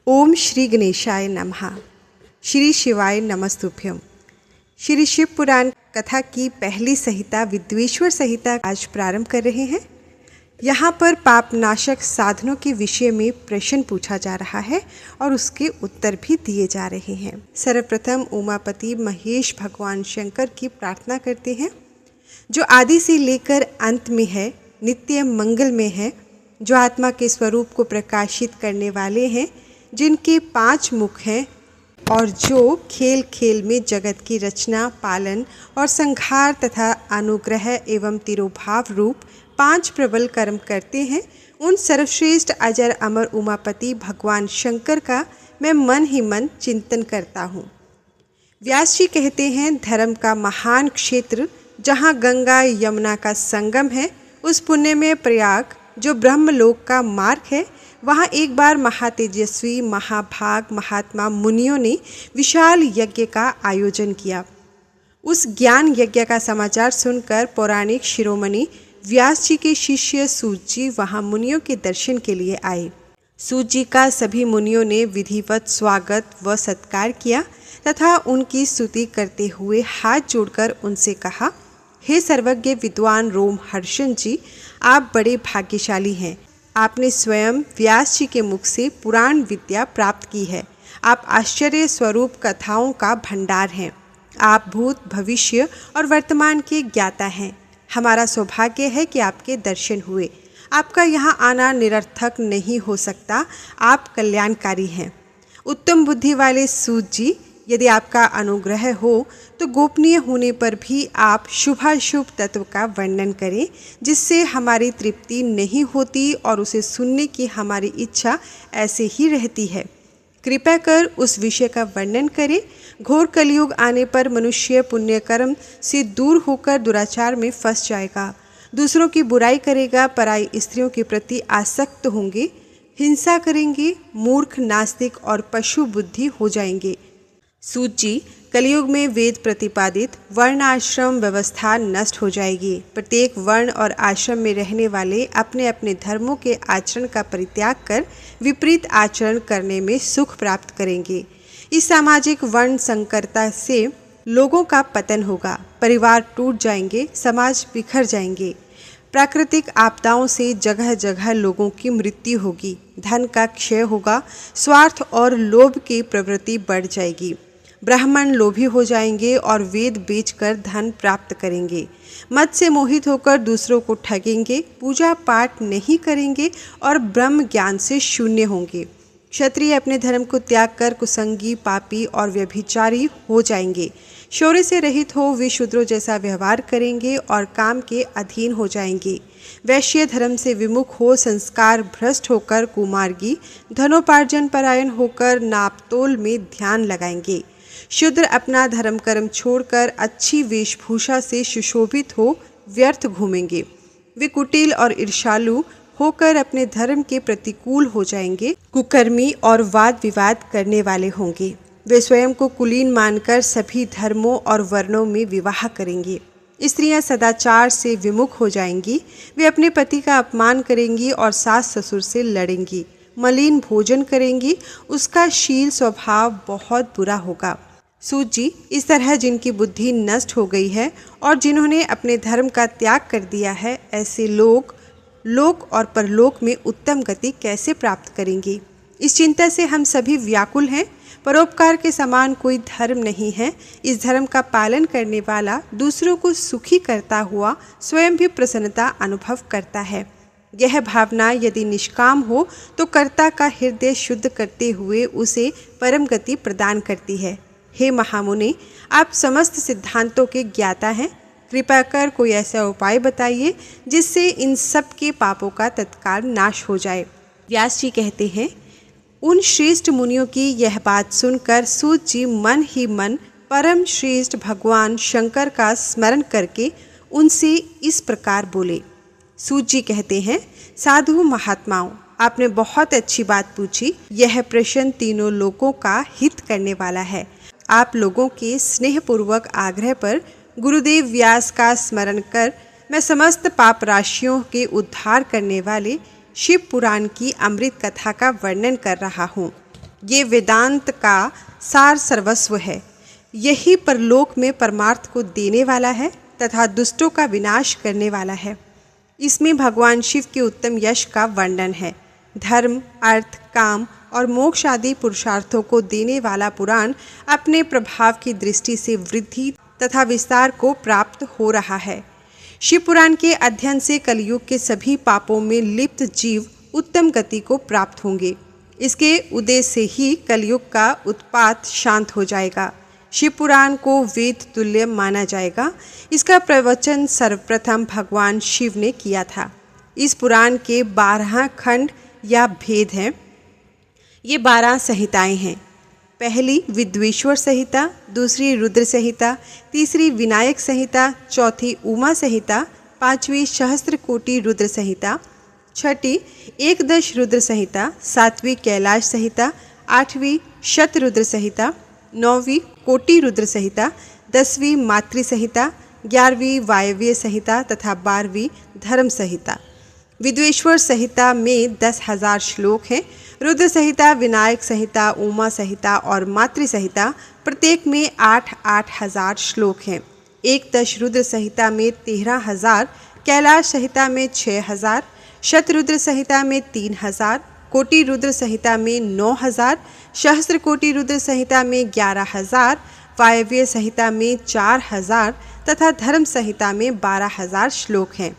ओम श्री गणेशाय नमः। श्री शिवाय नमस्तुभ्यम। श्री शिव पुराण कथा की पहली संहिता विद्वेश्वर संहिता आज प्रारंभ कर रहे हैं। यहाँ पर पापनाशक साधनों के विषय में प्रश्न पूछा जा रहा है और उसके उत्तर भी दिए जा रहे हैं। सर्वप्रथम उमापति महेश भगवान शंकर की प्रार्थना करते हैं, जो आदि से लेकर अंत में है, नित्य मंगल में है, जो आत्मा के स्वरूप को प्रकाशित करने वाले हैं, जिनके 5 मुख हैं और जो खेल खेल में जगत की रचना, पालन और संहार तथा अनुग्रह एवं तिरोभाव रूप 5 प्रबल कर्म करते हैं, उन सर्वश्रेष्ठ अजर अमर उमापति भगवान शंकर का मैं मन ही मन चिंतन करता हूँ। व्यास जी कहते हैं, धर्म का महान क्षेत्र जहाँ गंगा यमुना का संगम है, उस पुण्य में प्रयाग जो ब्रह्मलोक का मार्ग है, वहाँ एक बार महातेजस्वी महाभाग महात्मा मुनियों ने विशाल यज्ञ का आयोजन किया। उस ज्ञान यज्ञ का समाचार सुनकर पौराणिक शिरोमणि व्यास जी के शिष्य सूत जी वहाँ मुनियों के दर्शन के लिए आए। सूत जी का सभी मुनियों ने विधिवत स्वागत व सत्कार किया तथा उनकी स्तुति करते हुए हाथ जोड़कर उनसे कहा, हे सर्वज्ञ विद्वान रोमहर्षण जी, आप बड़े भाग्यशाली हैं। आपने स्वयं व्यास जी के मुख से पुराण विद्या प्राप्त की है। आप आश्चर्य स्वरूप कथाओं का भंडार हैं। आप भूत भविष्य और वर्तमान के ज्ञाता हैं। हमारा सौभाग्य है कि आपके दर्शन हुए। आपका यहाँ आना निरर्थक नहीं हो सकता। आप कल्याणकारी हैं। उत्तम बुद्धि वाले सूत जी, यदि आपका अनुग्रह हो तो गोपनीय होने पर भी आप शुभाशुभ तत्व का वर्णन करें, जिससे हमारी तृप्ति नहीं होती और उसे सुनने की हमारी इच्छा ऐसे ही रहती है। कृपया कर उस विषय का वर्णन करें। घोर कलयुग आने पर मनुष्य पुण्य कर्म से दूर होकर दुराचार में फंस जाएगा, दूसरों की बुराई करेगा, पराई स्त्रियों के प्रति आसक्त होंगे, हिंसा करेंगे, मूर्ख नास्तिक और पशु बुद्धि हो जाएंगे। सूत जी, कलयुग में वेद प्रतिपादित वर्ण आश्रम व्यवस्था नष्ट हो जाएगी। प्रत्येक वर्ण और आश्रम में रहने वाले अपने अपने धर्मों के आचरण का परित्याग कर विपरीत आचरण करने में सुख प्राप्त करेंगे। इस सामाजिक वर्ण संकरता से लोगों का पतन होगा, परिवार टूट जाएंगे, समाज बिखर जाएंगे। प्राकृतिक आपदाओं से जगह जगह लोगों की मृत्यु होगी, धन का क्षय होगा, स्वार्थ और लोभ की प्रवृत्ति बढ़ जाएगी। ब्राह्मण लोभी हो जाएंगे और वेद बेचकर धन प्राप्त करेंगे। मद से मोहित होकर दूसरों को ठगेंगे, पूजा पाठ नहीं करेंगे और ब्रह्म ज्ञान से शून्य होंगे। क्षत्रिय अपने धर्म को त्याग कर कुसंगी, पापी और व्यभिचारी हो जाएंगे। शौर्य से रहित हो वे शूद्रों जैसा व्यवहार करेंगे और काम के अधीन हो जाएंगे। वैश्य धर्म से विमुख हो संस्कार भ्रष्ट होकर कुमार्गी, धनोपार्जन परायण होकर नापतोल में ध्यान लगाएंगे। शूद्र अपना धर्म कर्म छोड़कर अच्छी वेशभूषा से सुशोभित हो व्यर्थ घूमेंगे। वे कुटिल और ईर्ष्यालु होकर अपने धर्म के प्रतिकूल हो जाएंगे, कुकर्मी और वाद विवाद करने वाले होंगे। वे स्वयं को कुलीन मानकर सभी धर्मों और वर्णों में विवाह करेंगे। स्त्रियां सदाचार से विमुख हो जाएंगी। वे अपने पति का अपमान करेंगी और सास ससुर से लड़ेंगी। मलिन भोजन करेंगी, उसका शील स्वभाव बहुत बुरा होगा। सूत जी, इस तरह जिनकी बुद्धि नष्ट हो गई है और जिन्होंने अपने धर्म का त्याग कर दिया है, ऐसे लोग लोक और परलोक में उत्तम गति कैसे प्राप्त करेंगे? इस चिंता से हम सभी व्याकुल हैं। परोपकार के समान कोई धर्म नहीं है। इस धर्म का पालन करने वाला दूसरों को सुखी करता हुआ स्वयं भी प्रसन्नता अनुभव करता है। यह भावना यदि निष्काम हो तो कर्ता का हृदय शुद्ध करते हुए उसे परम गति प्रदान करती है। हे महामुनि, आप समस्त सिद्धांतों के ज्ञाता हैं। कृपया कर कोई ऐसा उपाय बताइए जिससे इन सब के पापों का तत्काल नाश हो जाए। व्यास जी कहते हैं, उन श्रेष्ठ मुनियों की यह बात सुनकर सूत जी मन ही मन परम श्रेष्ठ भगवान शंकर का स्मरण करके उनसे इस प्रकार बोले। सूत जी कहते हैं, साधु महात्माओं, आपने बहुत अच्छी बात पूछी। यह प्रश्न तीनों लोगों का हित करने वाला है। आप लोगों के स्नेहपूर्वक आग्रह पर गुरुदेव व्यास का स्मरण कर मैं समस्त पाप राशियों के उद्धार करने वाले शिव पुराण की अमृत कथा का वर्णन कर रहा हूँ। ये वेदांत का सार सर्वस्व है। यही परलोक में परमार्थ को देने वाला है तथा दुष्टों का विनाश करने वाला है। इसमें भगवान शिव के उत्तम यश का वर्णन है। धर्म, अर्थ, काम और मोक्ष आदि पुरुषार्थों को देने वाला पुराण अपने प्रभाव की दृष्टि से वृद्धि तथा विस्तार को प्राप्त हो रहा है। शिव पुराण के अध्ययन से कलयुग के सभी पापों में लिप्त जीव उत्तम गति को प्राप्त होंगे। इसके उदय से ही कलयुग का उत्पात शांत हो जाएगा। शिव पुराण को वेद तुल्य माना जाएगा। इसका प्रवचन सर्वप्रथम भगवान शिव ने किया था। इस पुराण के 12 खंड या भेद हैं। ये 12 संहिताएं हैं। पहली विद्वेश्वर संहिता, दूसरी रुद्र संहिता, तीसरी विनायक संहिता, चौथी उमा संहिता, पांचवी सहस्त्र कोटि रुद्र संहिता, छठी एकदश रुद्र संहिता, सातवीं कैलाश संहिता, आठवीं शतरुद्र संहिता, नौवीं कोटि रुद्र संहिता, 10वीं मातृ संहिता, 11वीं वायव्य संहिता तथा 12वीं धर्म संहिता। विद्वेश्वर संहिता में 10,000 श्लोक हैं। रुद्र संहिता, विनायक संहिता, उमा संहिता और मातृ संहिता प्रत्येक में 8-8 हजार श्लोक हैं। एकदश रुद्र संहिता में 13,000, कैलाश संहिता में 6,000, शतरुद्र संहिता में 3,000, कोटि रुद्र संहिता में 9,000, सहस्त्र कोटि रुद्र संहिता में 11,000, वायव्य संहिता में 4,000 तथा धर्म संहिता में 12,000 श्लोक हैं।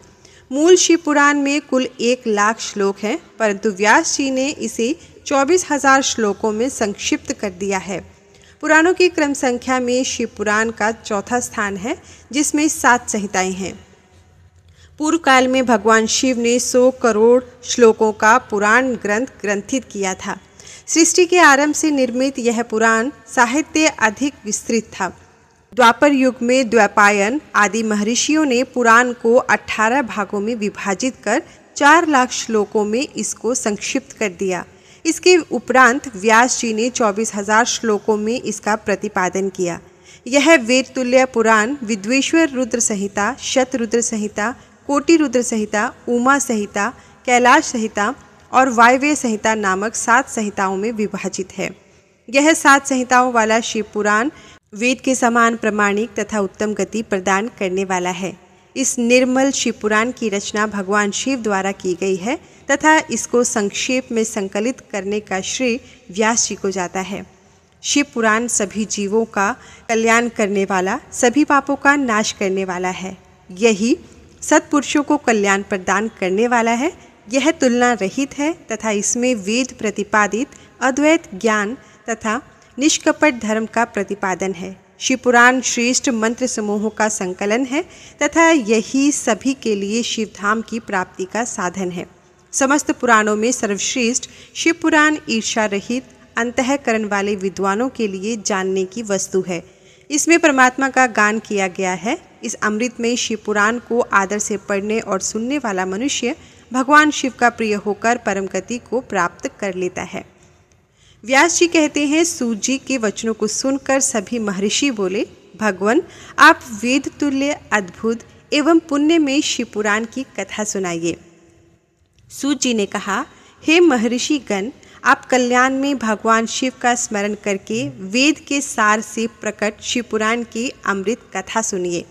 मूल शिव पुराण में कुल 1,00,000 श्लोक हैं, परंतु व्यास जी ने इसे 24,000 श्लोकों में संक्षिप्त कर दिया है। पुराणों की क्रम संख्या में शिव पुराण का चौथा स्थान है, जिसमें 7 संहिताएं हैं। पूर्व काल में भगवान शिव ने 100 करोड़ श्लोकों का पुराण ग्रंथ ग्रंथित किया था। सृष्टि के आरंभ से निर्मित यह पुराण साहित्य अधिक विस्तृत था। द्वापर युग में द्वैपायन आदि महर्षियों ने पुराण को 18 भागों में विभाजित कर 4,00,000 श्लोकों में इसको संक्षिप्त कर दिया। इसके उपरांत व्यास जी ने 24,000 श्लोकों में इसका प्रतिपादन किया। यह वेद तुल्य पुराण विद्वेश्वर रुद्र संहिता, शतरुद्र संहिता, कोटि रुद्र संहिता, उमा संहिता, कैलाश संहिता और वायव्य संहिता नामक 7 संहिताओं में विभाजित है। यह 7 संहिताओं वाला शिव पुराण वेद के समान प्रामाणिक तथा उत्तम गति प्रदान करने वाला है। इस निर्मल शिव पुराण की रचना भगवान शिव द्वारा की गई है तथा इसको संक्षेप में संकलित करने का श्रेय व्यास जी को जाता है। शिव पुराण सभी जीवों का कल्याण करने वाला, सभी पापों का नाश करने वाला है। यही सत्पुरुषों को कल्याण प्रदान करने वाला है। यह तुलना रहित है तथा इसमें वेद प्रतिपादित अद्वैत ज्ञान तथा निष्कपट धर्म का प्रतिपादन है। शिव पुराण श्रेष्ठ मंत्र समूहों का संकलन है तथा यही सभी के लिए शिवधाम की प्राप्ति का साधन है। समस्त पुराणों में सर्वश्रेष्ठ शिव पुराण ईर्ष्या रहित अंतःकरण वाले विद्वानों के लिए जानने की वस्तु है। इसमें परमात्मा का गान किया गया है। इस अमृत में शिव पुराण को आदर से पढ़ने और सुनने वाला मनुष्य भगवान शिव का प्रिय होकर परम गति को प्राप्त कर लेता है। व्यास जी कहते हैं, सूत जी के वचनों को सुनकर सभी महर्षि बोले, भगवान आप वेद तुल्य अद्भुत एवं पुण्य में शिव पुराण की कथा सुनाइए। सूत जी ने कहा, हे महर्षि गण, आप कल्याण में भगवान शिव का स्मरण करके वेद के सार से प्रकट शिव पुराण की अमृत कथा सुनिए।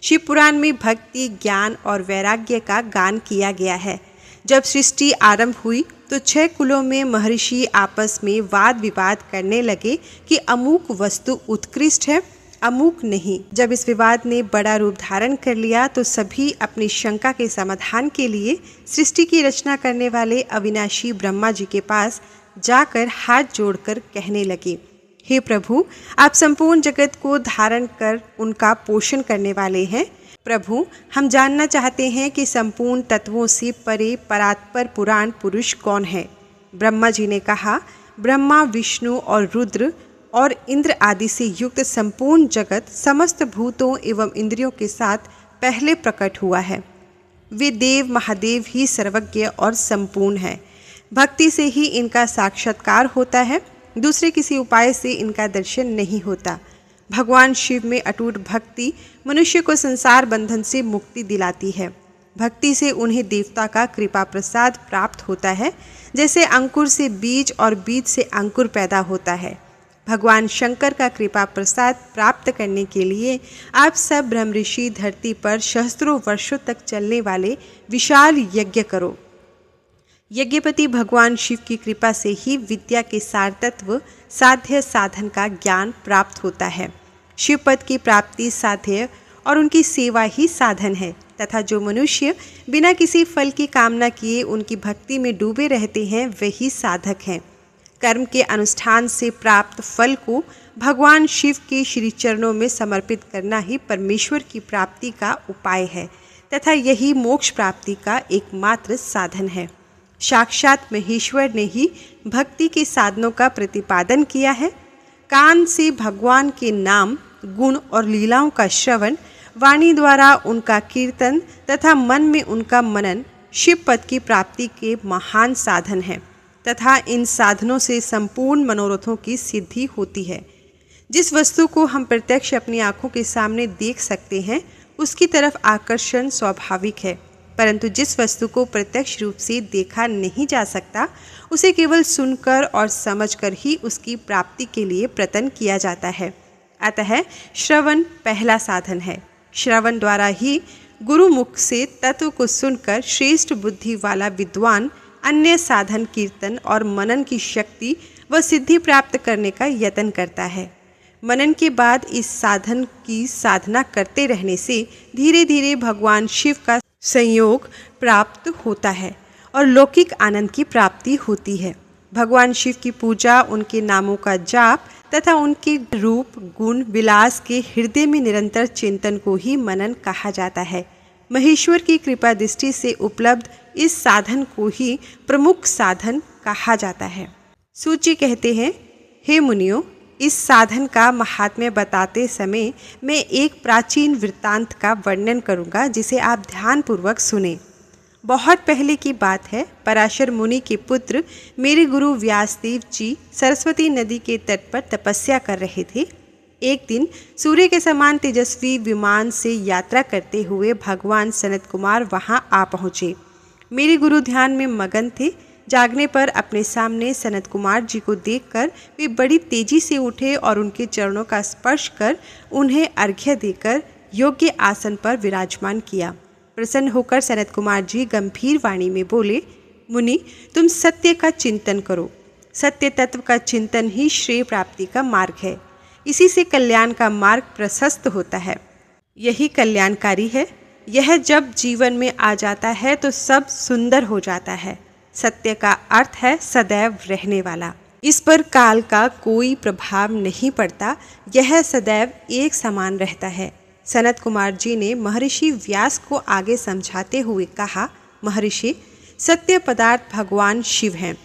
शिव पुराण में भक्ति, ज्ञान और वैराग्य का गान किया गया है। जब सृष्टि आरंभ हुई तो 6 कुलों में महर्षि आपस में वाद विवाद करने लगे कि अमुक वस्तु उत्कृष्ट है, अमुक नहीं। जब इस विवाद ने बड़ा रूप धारण कर लिया तो सभी अपनी शंका के समाधान के लिए सृष्टि की रचना करने वाले अविनाशी ब्रह्मा जी के पास जाकर हाथ जोड़कर कहने लगे, हे प्रभु, आप संपूर्ण जगत को धारण कर उनका पोषण करने वाले हैं। प्रभु, हम जानना चाहते हैं कि संपूर्ण तत्वों से परे परात्पर पुराण पुरुष कौन है। ब्रह्मा जी ने कहा, ब्रह्मा, विष्णु और रुद्र और इंद्र आदि से युक्त संपूर्ण जगत समस्त भूतों एवं इंद्रियों के साथ पहले प्रकट हुआ है। वे देव महादेव ही सर्वज्ञ और संपूर्ण है। भक्ति से ही इनका साक्षात्कार होता है, दूसरे किसी उपाय से इनका दर्शन नहीं होता। भगवान शिव में अटूट भक्ति मनुष्य को संसार बंधन से मुक्ति दिलाती है। भक्ति से उन्हें देवता का कृपा प्रसाद प्राप्त होता है। जैसे अंकुर से बीज और बीज से अंकुर पैदा होता है, भगवान शंकर का कृपा प्रसाद प्राप्त करने के लिए आप सब ब्रह्म ऋषि धरती पर सहस्त्रों वर्षों तक चलने वाले विशाल यज्ञ करो। यज्ञपति भगवान शिव की कृपा से ही विद्या के सार तत्व साध्य साधन का ज्ञान प्राप्त होता है। शिव पद की प्राप्ति साध्य और उनकी सेवा ही साधन है तथा जो मनुष्य बिना किसी फल की कामना किए उनकी भक्ति में डूबे रहते हैं वही साधक हैं। कर्म के अनुष्ठान से प्राप्त फल को भगवान शिव के श्री चरणों में समर्पित करना ही परमेश्वर की प्राप्ति का उपाय है तथा यही मोक्ष प्राप्ति का एकमात्र साधन है। साक्षात महेश्वर ने ही भक्ति के साधनों का प्रतिपादन किया है। कान से भगवान के नाम, गुण और लीलाओं का श्रवण, वाणी द्वारा उनका कीर्तन तथा मन में उनका मनन शिव पद की प्राप्ति के महान साधन है तथा इन साधनों से संपूर्ण मनोरथों की सिद्धि होती है। जिस वस्तु को हम प्रत्यक्ष अपनी आंखों के सामने देख सकते हैं उसकी तरफ आकर्षण स्वाभाविक है, परंतु जिस वस्तु को प्रत्यक्ष रूप से देखा नहीं जा सकता उसे केवल सुनकर और समझकर ही उसकी प्राप्ति के लिए प्रयत्न किया जाता है। अतः श्रवण पहला साधन है। श्रवण द्वारा ही गुरुमुख से तत्व को सुनकर श्रेष्ठ बुद्धि वाला विद्वान अन्य साधन कीर्तन और मनन की शक्ति व सिद्धि प्राप्त करने का यत्न करता है। मनन के बाद इस साधन की साधना करते रहने से धीरे धीरे भगवान शिव का संयोग प्राप्त होता है और लौकिक आनंद की प्राप्ति होती है। भगवान शिव की पूजा, उनके नामों का जाप तथा उनके रूप गुण विलास के हृदय में निरंतर चिंतन को ही मनन कहा जाता है। महेश्वर की कृपा दृष्टि से उपलब्ध इस साधन को ही प्रमुख साधन कहा जाता है। सूची कहते हैं, हे मुनियों, इस साधन का महात्म्य बताते समय मैं एक प्राचीन वृत्तांत का वर्णन करूंगा जिसे आप ध्यानपूर्वक सुने। बहुत पहले की बात है। पराशर मुनि के पुत्र मेरे गुरु व्यासदेव जी सरस्वती नदी के तट पर तपस्या कर रहे थे। एक दिन सूर्य के समान तेजस्वी विमान से यात्रा करते हुए भगवान सनत कुमार वहां आ पहुँचे। मेरे गुरु ध्यान में मगन थे। जागने पर अपने सामने सनत कुमार जी को देखकर वे बड़ी तेजी से उठे और उनके चरणों का स्पर्श कर उन्हें अर्घ्य देकर योग्य आसन पर विराजमान किया। प्रसन्न होकर सनत कुमार जी गंभीर वाणी में बोले, मुनि, तुम सत्य का चिंतन करो। सत्य तत्व का चिंतन ही श्रेय प्राप्ति का मार्ग है। इसी से कल्याण का मार्ग प्रशस्त होता है। यही कल्याणकारी है। यह जब जीवन में आ जाता है तो सब सुंदर हो जाता है। सत्य का अर्थ है सदैव रहने वाला। इस पर काल का कोई प्रभाव नहीं पड़ता। यह सदैव एक समान रहता है। सनत कुमार जी ने महर्षि व्यास को आगे समझाते हुए कहा, महर्षि, सत्य पदार्थ भगवान शिव हैं।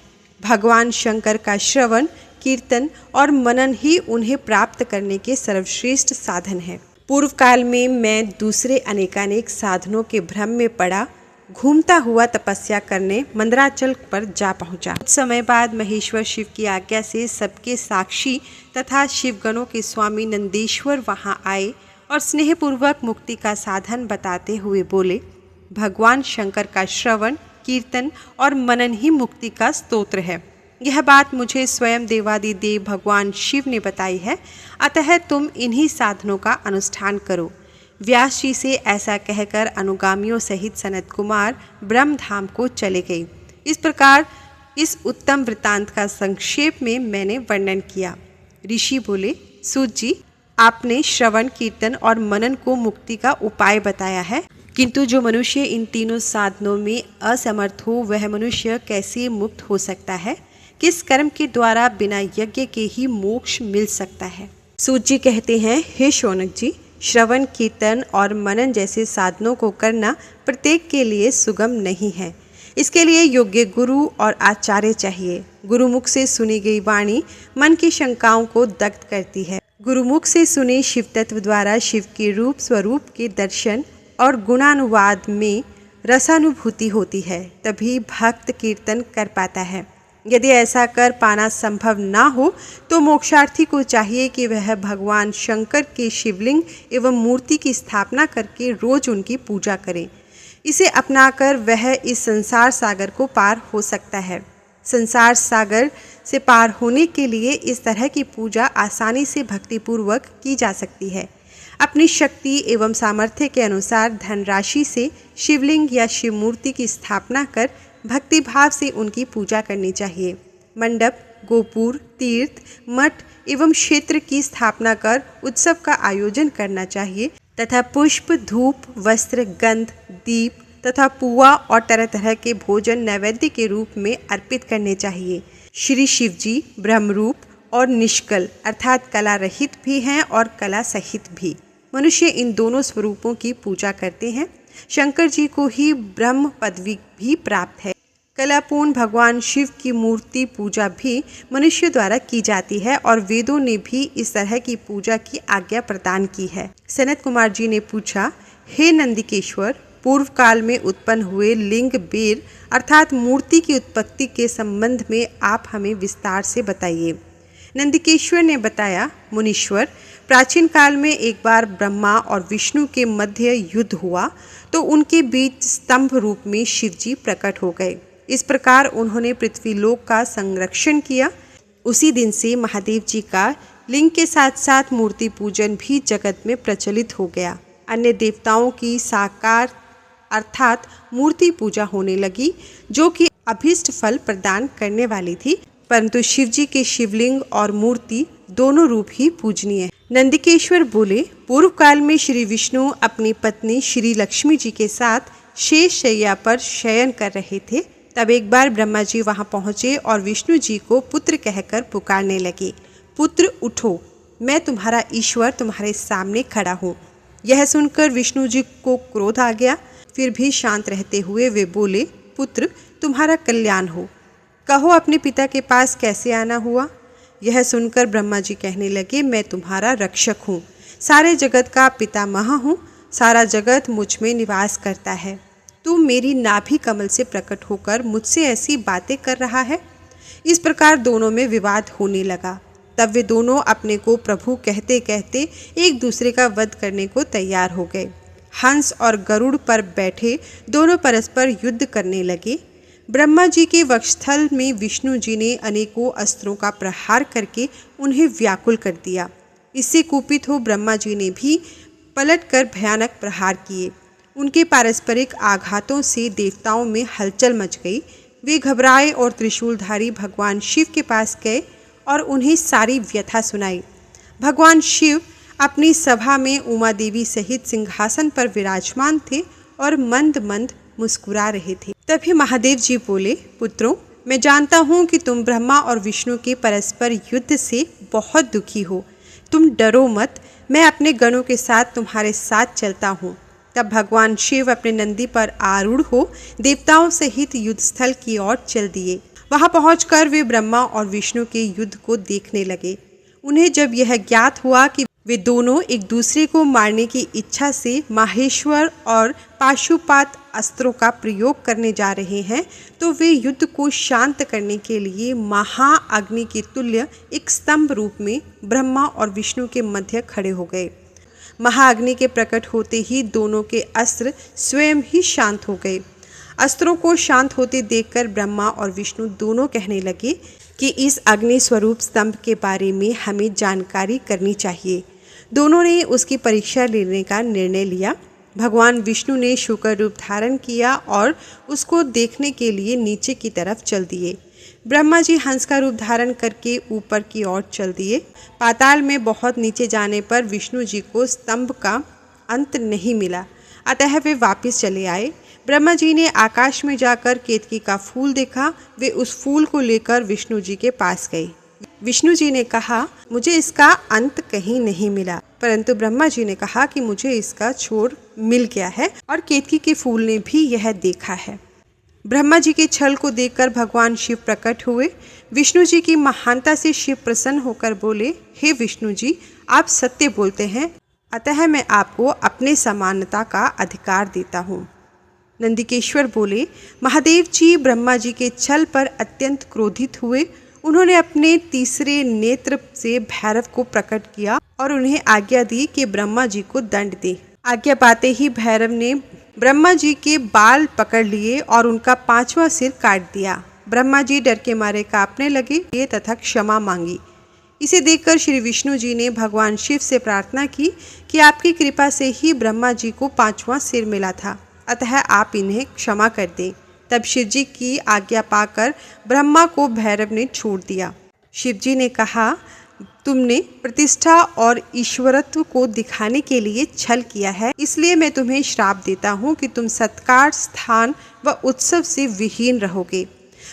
भगवान शंकर का श्रवण, कीर्तन और मनन ही उन्हें प्राप्त करने के सर्वश्रेष्ठ साधन है। पूर्व काल में मैं दूसरे अनेकानेक साधनों के भ्रम में पड़ा घूमता हुआ तपस्या करने मंदराचल पर जा पहुंचा। कुछ समय बाद महेश्वर शिव की आज्ञा से सबके साक्षी तथा शिवगणों के स्वामी नंदेश्वर वहां आए और स्नेहपूर्वक मुक्ति का साधन बताते हुए बोले, भगवान शंकर का श्रवण, कीर्तन और मनन ही मुक्ति का स्तोत्र है। यह बात मुझे स्वयं देवादिदेव भगवान शिव ने बताई है, अतः तुम इन्हीं साधनों का अनुष्ठान करो। व्यास जी से ऐसा कहकर अनुगामियों सहित सनत कुमार ब्रह्मधाम को चले गए। इस प्रकार इस उत्तम वृत्तांत का संक्षेप में मैंने वर्णन किया। ऋषि बोले, सूत जी, आपने श्रवण, कीर्तन और मनन को मुक्ति का उपाय बताया है, किंतु जो मनुष्य इन तीनों साधनों में असमर्थ हो वह मनुष्य कैसे मुक्त हो सकता है? किस कर्म के द्वारा बिना यज्ञ के ही मोक्ष मिल सकता है? सूत जी कहते हैं, हे शौनक जी, श्रवण, कीर्तन और मनन जैसे साधनों को करना प्रत्येक के लिए सुगम नहीं है। इसके लिए योग्य गुरु और आचार्य चाहिए। गुरुमुख से सुनी गई वाणी मन की शंकाओं को दग्ध करती है। गुरुमुख से सुने शिव तत्व द्वारा शिव के रूप स्वरूप के दर्शन और गुणानुवाद में रसानुभूति होती है, तभी भक्त कीर्तन कर पाता है। यदि ऐसा कर पाना संभव ना हो तो मोक्षार्थी को चाहिए कि वह भगवान शंकर के शिवलिंग एवं मूर्ति की स्थापना करके रोज उनकी पूजा करे। इसे अपनाकर वह इस संसार सागर को पार हो सकता है। संसार सागर से पार होने के लिए इस तरह की पूजा आसानी से भक्तिपूर्वक की जा सकती है। अपनी शक्ति एवं सामर्थ्य के अनुसार धनराशि से शिवलिंग या शिव मूर्ति की स्थापना कर भक्तिभाव से उनकी पूजा करनी चाहिए। मंडप, गोपुर, तीर्थ, मठ एवं क्षेत्र की स्थापना कर उत्सव का आयोजन करना चाहिए तथा पुष्प, धूप, वस्त्र, गंध, दीप तथा पुआ और तरह तरह के भोजन नैवेद्य के रूप में अर्पित करने चाहिए। श्री शिव जी ब्रह्मरूप और निष्कल अर्थात कला रहित भी हैं और कला सहित भी। मनुष्य इन दोनों स्वरूपों की पूजा करते हैं। शंकर जी को ही ब्रह्म पदवी भी प्राप्त है। कलापूर्ण भगवान शिव की मूर्ति पूजा भी मनुष्य द्वारा की जाती है और वेदों ने भी इस तरह की पूजा की आज्ञा प्रदान की है। सनत कुमार जी ने पूछा, हे नंदिकेश्वर, पूर्व काल में उत्पन्न हुए लिंग बेर अर्थात मूर्ति की उत्पत्ति के संबंध में आप हमें विस्तार से बताइए। नंदिकेश्वर ने बताया, मुनीश्वर, प्राचीन काल में एक बार ब्रह्मा और विष्णु के मध्य युद्ध हुआ तो उनके बीच स्तंभ रूप में शिव जी प्रकट हो गए। इस प्रकार उन्होंने पृथ्वी लोक का संरक्षण किया। उसी दिन से महादेव जी का लिंग के साथ साथ मूर्ति पूजन भी जगत में प्रचलित हो गया। अन्य देवताओं की साकार अर्थात मूर्ति पूजा होने लगी जो कि अभीष्ट फल प्रदान करने वाली थी, परंतु शिव जी के शिवलिंग और मूर्ति दोनों रूप ही पूजनीय है। नंदिकेश्वर बोले, पूर्व काल में श्री विष्णु अपनी पत्नी श्री लक्ष्मी जी के साथ शेष शैया पर शयन कर रहे थे। तब एक बार ब्रह्मा जी वहां पहुंचे और विष्णु जी को पुत्र कहकर पुकारने लगे, पुत्र उठो, मैं तुम्हारा ईश्वर तुम्हारे सामने खड़ा हूँ। यह सुनकर विष्णु जी को क्रोध आ गया। फिर भी शांत रहते हुए वे बोले, पुत्र, तुम्हारा कल्याण हो, कहो अपने पिता के पास कैसे आना हुआ। यह सुनकर ब्रह्मा जी कहने लगे, मैं तुम्हारा रक्षक हूँ, सारे जगत का पितामह हूँ, सारा जगत मुझ में निवास करता है। तू मेरी नाभि कमल से प्रकट होकर मुझसे ऐसी बातें कर रहा है। इस प्रकार दोनों में विवाद होने लगा। तब वे दोनों अपने को प्रभु कहते कहते एक दूसरे का वध करने को तैयार हो गए। हंस और गरुड़ पर बैठे दोनों परस्पर युद्ध करने लगे। ब्रह्मा जी के वक्षस्थल में विष्णु जी ने अनेकों अस्त्रों का प्रहार करके उन्हें व्याकुल कर दिया। इससे कुपित हो ब्रह्मा जी ने भी पलटकर भयानक प्रहार किए। उनके पारस्परिक आघातों से देवताओं में हलचल मच गई। वे घबराए और त्रिशूलधारी भगवान शिव के पास गए और उन्हें सारी व्यथा सुनाई। भगवान शिव अपनी सभा में उमा देवी सहित सिंहासन पर विराजमान थे और मंद मंद मुस्कुरा रहे थे। तभी महादेव जी बोले, पुत्रों, मैं जानता हूँ कि तुम ब्रह्मा और विष्णु के परस्पर युद्ध से बहुत दुखी हो। तुम डरो मत, मैं अपने गणों के साथ तुम्हारे साथ चलता हूँ। तब भगवान शिव अपने नंदी पर आरूढ़ हो देवताओं सहित युद्धस्थल की ओर चल दिए। वहां पहुंचकर वे ब्रह्मा और विष्णु के युद्ध को देखने लगे। उन्हें जब यह ज्ञात हुआ कि वे दोनों एक दूसरे को मारने की इच्छा से माहेश्वर और पाशुपात अस्त्रों का प्रयोग करने जा रहे हैं, तो वे युद्ध को शांत करने के लिए महाअग्नि के तुल्य एक स्तंभ रूप में ब्रह्मा और विष्णु के मध्य खड़े हो गए। महाअग्नि के प्रकट होते ही दोनों के अस्त्र स्वयं ही शांत हो गए। अस्त्रों को शांत होते देखकर ब्रह्मा और विष्णु दोनों कहने लगे कि इस अग्नि स्वरूप स्तंभ के बारे में हमें जानकारी करनी चाहिए। दोनों ने उसकी परीक्षा लेने का निर्णय लिया। भगवान विष्णु ने शुक्र रूप धारण किया और उसको देखने के लिए नीचे की तरफ चल दिए। ब्रह्मा जी हंस का रूप धारण करके ऊपर की ओर चल दिए। पाताल में बहुत नीचे जाने पर विष्णु जी को स्तंभ का अंत नहीं मिला, अतः वे वापस चले आए। ब्रह्मा जी ने आकाश में जाकर केतकी का फूल देखा। वे उस फूल को लेकर विष्णु जी के पास गए। विष्णु जी ने कहा, मुझे इसका अंत कहीं नहीं मिला, परंतु ब्रह्मा जी ने कहा कि मुझे इसका छोर मिल गया है और केतकी के फूल ने भी यह देखा है। ब्रह्मा जी के छल को देखकर भगवान शिव प्रकट हुए। विष्णु जी की महानता से शिव प्रसन्न होकर बोले, हे विष्णु जी, आप सत्य बोलते हैं, अतः मैं आपको अपने समानता का अधिकार देता हूँ। नंदिकेश्वर बोले, महादेव जी ब्रह्मा जी के छल पर अत्यंत क्रोधित हुए। उन्होंने अपने तीसरे नेत्र से भैरव को प्रकट किया और उन्हें आज्ञा दी कि ब्रह्मा जी को दंड दे। आज्ञा पाते ही भैरव ने ब्रह्मा जी के बाल पकड़ लिए और उनका 5वां सिर काट दिया। ब्रह्मा जी डर के मारे कांपने लगे तथा क्षमा मांगी। इसे देखकर श्री विष्णु जी ने भगवान शिव से प्रार्थना की कि आपकी कृपा से ही ब्रह्मा जी को 5वां सिर मिला था, अतः आप इन्हें क्षमा कर दें। तब शिव जी की आज्ञा पाकर ब्रह्मा को भैरव ने छोड़ दिया। शिव जी ने कहा, तुमने प्रतिष्ठा और ईश्वरत्व को दिखाने के लिए छल किया है, इसलिए मैं तुम्हें श्राप देता हूँ कि तुम सत्कार, स्थान व उत्सव से विहीन रहोगे।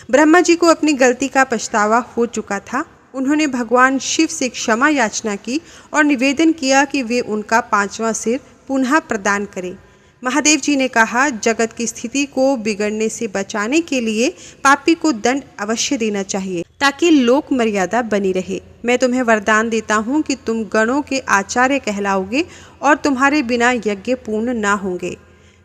ब्रह्मा जी को अपनी गलती का पछतावा हो चुका था। उन्होंने भगवान शिव से क्षमा याचना की और निवेदन किया कि वे उनका 5वां सिर पुनः प्रदान करें। महादेव जी ने कहा, जगत की स्थिति को बिगड़ने से बचाने के लिए पापी को दंड अवश्य देना चाहिए ताकि लोक मर्यादा बनी रहे। मैं तुम्हें वरदान देता हूँ कि तुम गणों के आचार्य कहलाओगे और तुम्हारे बिना यज्ञ पूर्ण ना होंगे।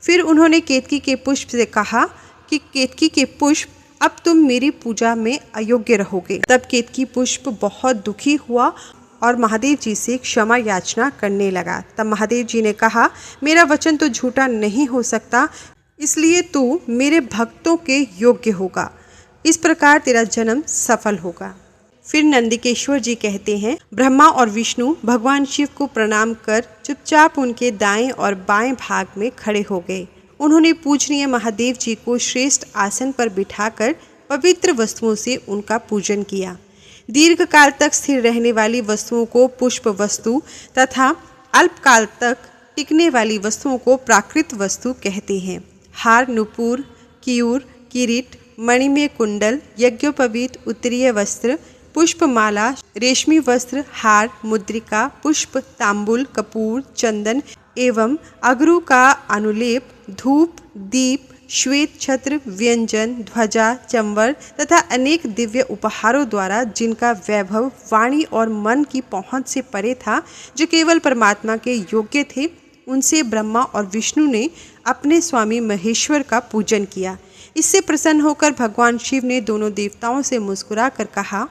फिर उन्होंने केतकी के पुष्प से कहा कि केतकी के पुष्प, अब तुम मेरी पूजा में अयोग्य रहोगे। तब केतकी पुष्प बहुत दुखी हुआ और महादेव जी से क्षमा याचना करने लगा। तब महादेव जी ने कहा, मेरा वचन तो झूठा नहीं हो सकता, इसलिए तू मेरे भक्तों के योग्य होगा। इस प्रकार तेरा जन्म सफल होगा। फिर नंदिकेश्वर जी कहते हैं, ब्रह्मा और विष्णु भगवान शिव को प्रणाम कर चुपचाप उनके दाएं और बाएं भाग में खड़े हो गए। उन्होंने पूजनीय महादेव जी को श्रेष्ठ आसन पर बिठाकर पवित्र वस्तुओं से उनका पूजन किया। दीर्घ काल तक स्थिर रहने वाली वस्तुओं को पुष्प वस्तु तथा अल्पकाल तक टिकने वाली वस्तुओं को प्राकृत वस्तु कहते हैं। हार, नुपुर, कियूर, किरीट, मणिमय कुंडल, यज्ञोपवीत, उत्तरीय वस्त्र, पुष्पमाला, रेशमी वस्त्र, हार, मुद्रिका, पुष्प, तांबुल, कपूर, चंदन एवं अगरू का अनुलेप, धूप, दीप, श्वेत छत्र, व्यंजन, ध्वजा, चंवर तथा अनेक दिव्य उपहारों द्वारा जिनका वैभव वाणी और मन की पहुंच से परे था, जो केवल परमात्मा के योग्य थे, उनसे ब्रह्मा और विष्णु ने अपने स्वामी महेश्वर का पूजन किया। इससे प्रसन्न होकर भगवान शिव ने दोनों देवताओं से मुस्कुरा कर कहा,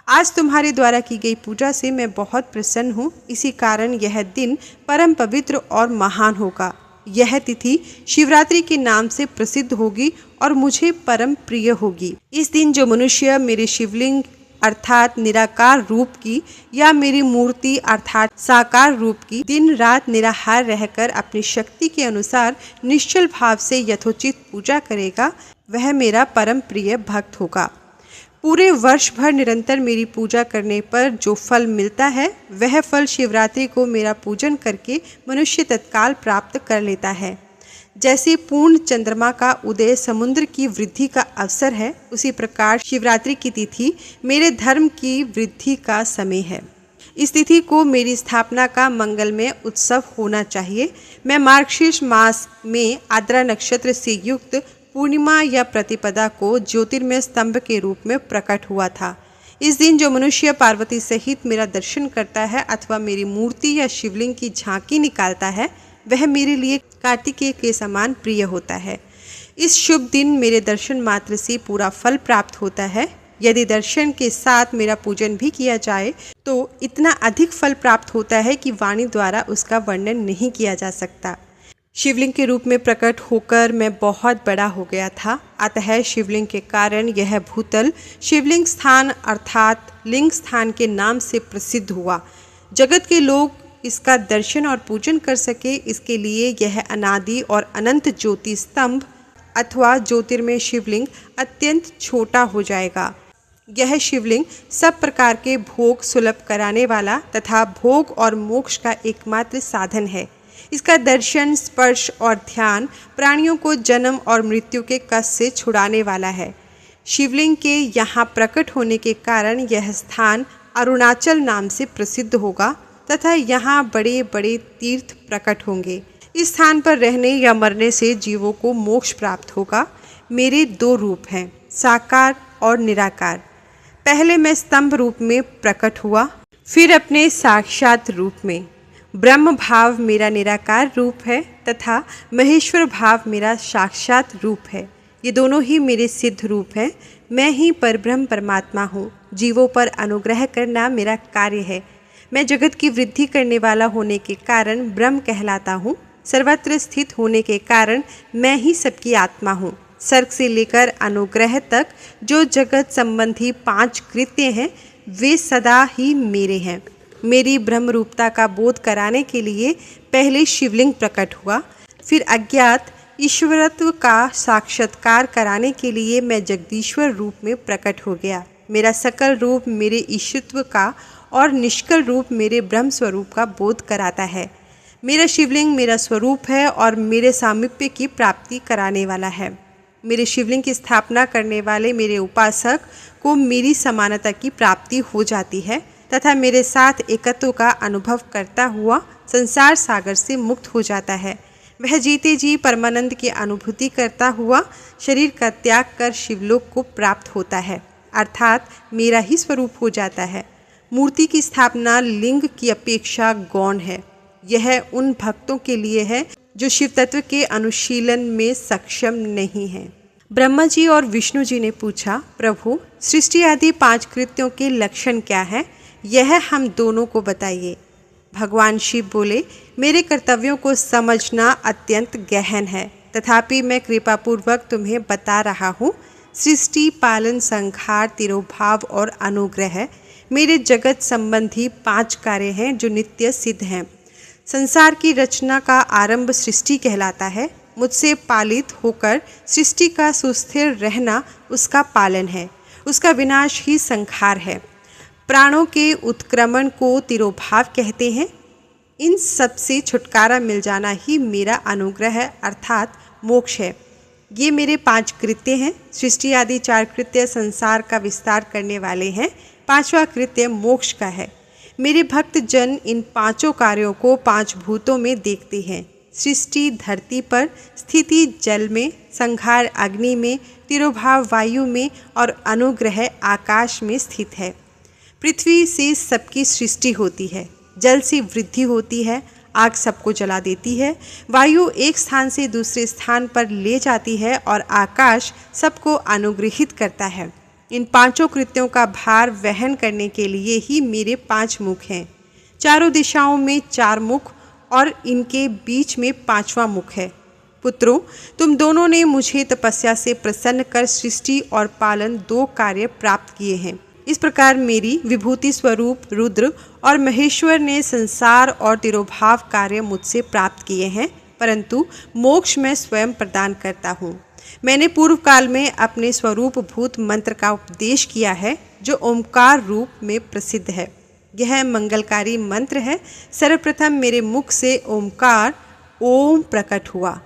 आज तुम्हारे द्वारा की गई पूजा से मैं बहुत प्रसन्न हूँ। इसी कारण यह दिन परम पवित्र और महान होगा। यह तिथि शिवरात्रि के नाम से प्रसिद्ध होगी और मुझे परम प्रिय होगी। इस दिन जो मनुष्य मेरे शिवलिंग अर्थात निराकार रूप की या मेरी मूर्ति अर्थात साकार रूप की दिन रात निराहार रहकर अपनी शक्ति के अनुसार निश्चल भाव से यथोचित पूजा करेगा, वह मेरा परम प्रिय भक्त होगा। पूरे वर्ष भर निरंतर मेरी पूजा करने पर जो फल मिलता है, वह फल शिवरात्रि को मेरा पूजन करके मनुष्य तत्काल प्राप्त कर लेता है। जैसे पूर्ण चंद्रमा का उदय समुद्र की वृद्धि का अवसर है, उसी प्रकार शिवरात्रि की तिथि मेरे धर्म की वृद्धि का समय है। इस तिथि को मेरी स्थापना का मंगलमय उत्सव होना चाहिए। मैं मार्गशीर्ष मास में आद्रा नक्षत्र से युक्त पूर्णिमा या प्रतिपदा को ज्योतिर्मय स्तंभ के रूप में प्रकट हुआ था। इस दिन जो मनुष्य पार्वती सहित मेरा दर्शन करता है अथवा मेरी मूर्ति या शिवलिंग की झांकी निकालता है, वह मेरे लिए कार्तिकेय के समान प्रिय होता है। इस शुभ दिन मेरे दर्शन मात्र से पूरा फल प्राप्त होता है। यदि दर्शन के साथ मेरा पूजन भी किया जाए तो इतना अधिक फल प्राप्त होता है कि वाणी द्वारा उसका वर्णन नहीं किया जा सकता। शिवलिंग के रूप में प्रकट होकर मैं बहुत बड़ा हो गया था, अतः शिवलिंग के कारण यह भूतल शिवलिंग स्थान अर्थात लिंग स्थान के नाम से प्रसिद्ध हुआ। जगत के लोग इसका दर्शन और पूजन कर सके, इसके लिए यह अनादि और अनंत ज्योति स्तंभ अथवा ज्योतिर्मय शिवलिंग अत्यंत छोटा हो जाएगा। यह शिवलिंग सब प्रकार के भोग सुलभ कराने वाला तथा भोग और मोक्ष का एकमात्र साधन है। इसका दर्शन, स्पर्श और ध्यान प्राणियों को जन्म और मृत्यु के कष्ट से छुड़ाने वाला है। शिवलिंग के यहाँ प्रकट होने के कारण यह स्थान अरुणाचल नाम से प्रसिद्ध होगा तथा यहाँ बड़े बड़े तीर्थ प्रकट होंगे। इस स्थान पर रहने या मरने से जीवों को मोक्ष प्राप्त होगा। मेरे दो रूप हैं, साकार और निराकार। पहले मैं स्तंभ रूप में प्रकट हुआ, फिर अपने साक्षात रूप में। ब्रह्म भाव मेरा निराकार रूप है तथा महेश्वर भाव मेरा साक्षात रूप है। ये दोनों ही मेरे सिद्ध रूप हैं। मैं ही परब्रह्म परमात्मा हूँ। जीवों पर अनुग्रह करना मेरा कार्य है। मैं जगत की वृद्धि करने वाला होने के कारण ब्रह्म कहलाता हूँ। सर्वत्र स्थित होने के कारण मैं ही सबकी आत्मा हूँ। सर्ग से लेकर अनुग्रह तक जो जगत संबंधी 5 कृत्य हैं वे सदा ही मेरे हैं। मेरी ब्रह्म रूपता का बोध कराने के लिए पहले शिवलिंग प्रकट हुआ, फिर अज्ञात ईश्वरत्व का साक्षात्कार कराने के लिए मैं जगदीश्वर रूप में प्रकट हो गया। मेरा सकल रूप मेरे ईश्वरत्व का और निष्कल रूप मेरे ब्रह्म स्वरूप का बोध कराता है। मेरा शिवलिंग मेरा स्वरूप है और मेरे सामीप्य की प्राप्ति कराने वाला है। मेरे शिवलिंग की स्थापना करने वाले मेरे उपासक को मेरी समानता की प्राप्ति हो जाती है तथा मेरे साथ एकत्व का अनुभव करता हुआ संसार सागर से मुक्त हो जाता है। वह जीते जी परमानंद की अनुभूति करता हुआ शरीर का त्याग कर शिवलोक को प्राप्त होता है, अर्थात मेरा ही स्वरूप हो जाता है। मूर्ति की स्थापना लिंग की अपेक्षा गौण है। यह उन भक्तों के लिए है जो शिव तत्व के अनुशीलन में सक्षम नहीं हैं। ब्रह्मा जी और विष्णु जी ने पूछा, प्रभु सृष्टि आदि 5 कृत्यों के लक्षण क्या है, यह हम दोनों को बताइए। भगवान शिव बोले, मेरे कर्तव्यों को समझना अत्यंत गहन है, तथापि मैं कृपापूर्वक तुम्हें बता रहा हूँ। सृष्टि, पालन, संहार, तिरोभाव और अनुग्रह मेरे जगत संबंधी 5 कार्य हैं जो नित्य सिद्ध हैं। संसार की रचना का आरंभ सृष्टि कहलाता है। मुझसे पालित होकर सृष्टि का सुस्थिर रहना उसका पालन है, उसका विनाश ही संहार है। प्राणों के उत्क्रमण को तिरोभाव कहते हैं। इन सब से छुटकारा मिल जाना ही मेरा अनुग्रह अर्थात मोक्ष है। ये मेरे 5 कृत्य हैं। सृष्टि आदि 4 कृत्य संसार का विस्तार करने वाले हैं, 5वां कृत्य मोक्ष का है। मेरे भक्त जन इन 5 कार्यों को 5 भूतों में देखते हैं। सृष्टि धरती पर, स्थिति जल में, संहार अग्नि में, तिरोभाव वायु में और अनुग्रह आकाश में स्थित है। पृथ्वी से सबकी सृष्टि होती है, जल से वृद्धि होती है, आग सबको जला देती है, वायु एक स्थान से दूसरे स्थान पर ले जाती है और आकाश सबको अनुग्रहित करता है। इन 5 कृत्यों का भार वहन करने के लिए ही मेरे 5 मुख हैं। चारों दिशाओं में 4 मुख और इनके बीच में 5वां मुख है। पुत्रों, तुम दोनों ने मुझे तपस्या से प्रसन्न कर सृष्टि और पालन 2 कार्य प्राप्त किए हैं। इस प्रकार मेरी विभूति स्वरूप रुद्र और महेश्वर ने संसार और तिरोभाव कार्य मुझसे प्राप्त किए हैं, परंतु मोक्ष मैं स्वयं प्रदान करता हूँ। मैंने पूर्व काल में अपने स्वरूप भूत मंत्र का उपदेश किया है जो ओमकार रूप में प्रसिद्ध है। यह मंगलकारी मंत्र है। सर्वप्रथम मेरे मुख से ओमकार ओम प्रकट हुआ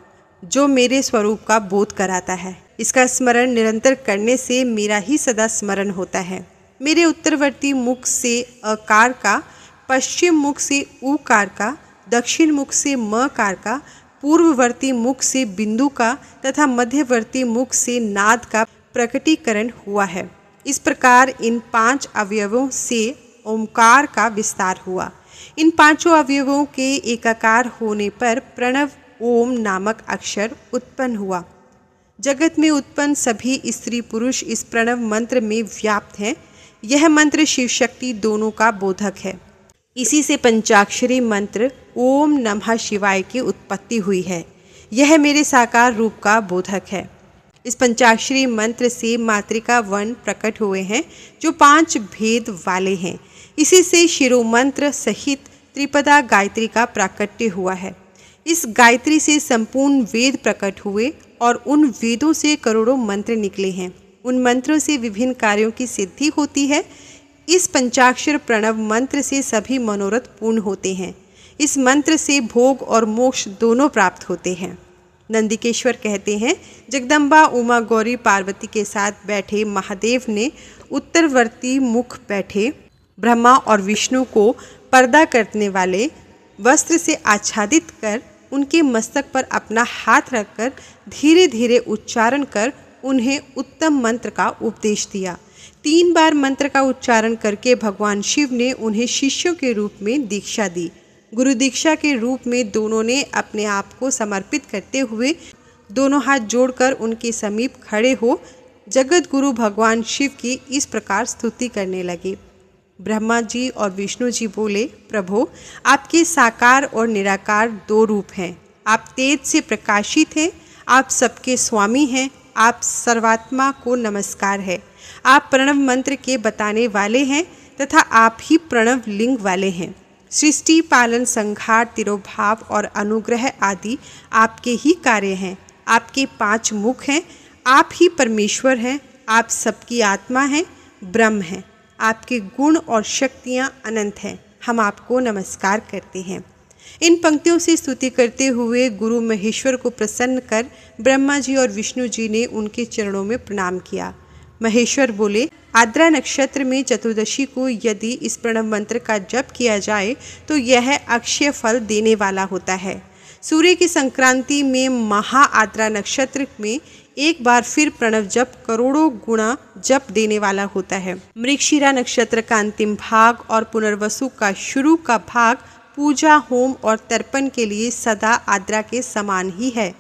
जो मेरे स्वरूप का बोध कराता है। इसका स्मरण निरंतर करने से मेरा ही सदा स्मरण होता है। मेरे उत्तरवर्ती मुख से अकार का, पश्चिम मुख से उकार का, दक्षिण मुख से मकार का, पूर्ववर्ती मुख से बिंदु का तथा मध्यवर्ती मुख से नाद का प्रकटीकरण हुआ है। इस प्रकार इन 5 अवयवों से ओमकार का विस्तार हुआ। इन 5 अवयवों के एकाकार होने पर प्रणव ओम नामक अक्षर उत्पन्न हुआ। जगत में उत्पन्न सभी स्त्री पुरुष इस प्रणव मंत्र में व्याप्त हैं। यह मंत्र शिव शक्ति दोनों का बोधक है। इसी से पंचाक्षरी मंत्र ओम नमः शिवाय की उत्पत्ति हुई है। यह मेरे साकार रूप का बोधक है। इस पंचाक्षरी मंत्र से मातृका वर्ण प्रकट हुए हैं जो 5 भेद वाले हैं। इसी से शिरोमंत्र सहित त्रिपदा गायत्री का प्राकट्य हुआ है। इस गायत्री से संपूर्ण वेद प्रकट हुए और उन वेदों से करोड़ों मंत्र निकले हैं। उन मंत्रों से विभिन्न कार्यों की सिद्धि होती है। इस पंचाक्षर प्रणव मंत्र से सभी मनोरथ पूर्ण होते हैं। इस मंत्र से भोग और मोक्ष दोनों प्राप्त होते हैं। नंदिकेश्वर कहते हैं, जगदम्बा उमा गौरी पार्वती के साथ बैठे महादेव ने उत्तरवर्ती मुख बैठे ब्रह्मा और विष्णु को पर्दा करने वाले वस्त्र से आच्छादित कर उनके मस्तक पर अपना हाथ रखकर धीरे धीरे उच्चारण कर उन्हें उत्तम मंत्र का उपदेश दिया। 3 बार मंत्र का उच्चारण करके भगवान शिव ने उन्हें शिष्यों के रूप में दीक्षा दी। गुरु दीक्षा के रूप में दोनों ने अपने आप को समर्पित करते हुए दोनों हाथ जोड़कर उनके समीप खड़े हो जगत गुरु भगवान शिव की इस प्रकार स्तुति करने लगे। ब्रह्मा जी और विष्णु जी बोले, प्रभु आपके साकार और निराकार 2 रूप हैं। आप तेज से प्रकाशित हैं, आप सबके स्वामी हैं, आप सर्वात्मा को नमस्कार है। आप प्रणव मंत्र के बताने वाले हैं तथा आप ही प्रणव लिंग वाले हैं। सृष्टि, पालन, संहार, तिरोभाव और अनुग्रह आदि आपके ही कार्य हैं। आपके 5 मुख हैं, आप ही परमेश्वर हैं, आप सबकी आत्मा हैं, ब्रह्म हैं। आपके गुण और शक्तियाँ अनंत हैं। हम आपको नमस्कार करते हैं। इन पंक्तियों से स्तुति करते हुए गुरु महेश्वर को प्रसन्न कर ब्रह्मा जी और विष्णु जी ने उनके चरणों में प्रणाम किया। महेश्वर बोले, आद्रा नक्षत्र में चतुर्दशी को यदि इस प्रणव मंत्र का जप किया जाए तो यह अक्षय फल देने वाला होता है। सूर्य की संक्रांति में महा आद्रा नक्षत्र में एक बार फिर प्रणव जप करोड़ों गुणा जप देने वाला होता है। मृगशिरा नक्षत्र का अंतिम भाग और पुनर्वसु का शुरू का भाग पूजा, होम और तर्पण के लिए सदा आद्रा के समान ही है।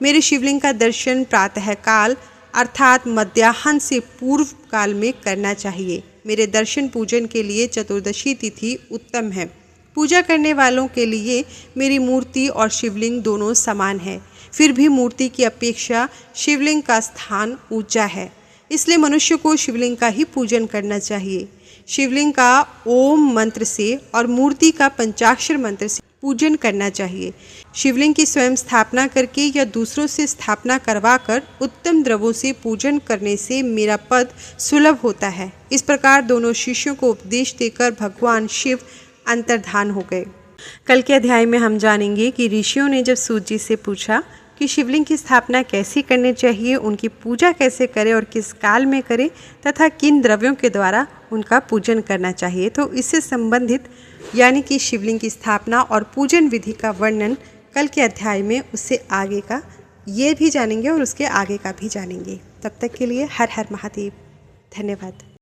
मेरे शिवलिंग का दर्शन प्रातःकाल अर्थात मध्याह्न से पूर्व काल में करना चाहिए। मेरे दर्शन पूजन के लिए चतुर्दशी तिथि उत्तम है। पूजा करने वालों के लिए मेरी मूर्ति और शिवलिंग दोनों समान है। फिर भी मूर्ति की अपेक्षा शिवलिंग का स्थान ऊंचा है, इसलिए मनुष्य को शिवलिंग का ही पूजन करना चाहिए। शिवलिंग का ओम मंत्र से और मूर्ति का पंचाक्षर मंत्र से पूजन करना चाहिए। शिवलिंग की स्वयं स्थापना करके या दूसरों से स्थापना करवाकर उत्तम द्रव्यों से पूजन करने से मेरा पद सुलभ होता है। इस प्रकार दोनों शिष्यों को उपदेश देकर भगवान शिव अंतर्धान हो गए। कल के अध्याय में हम जानेंगे कि ऋषियों ने जब सूत जी से पूछा कि शिवलिंग की स्थापना कैसे करनी चाहिए, उनकी पूजा कैसे करें और किस काल में करें तथा किन द्रव्यों के द्वारा उनका पूजन करना चाहिए, तो इससे संबंधित यानी कि शिवलिंग की स्थापना और पूजन विधि का वर्णन कल के अध्याय में उससे आगे का ये भी जानेंगे और उसके आगे का भी जानेंगे। तब तक के लिए हर हर महादेव। धन्यवाद।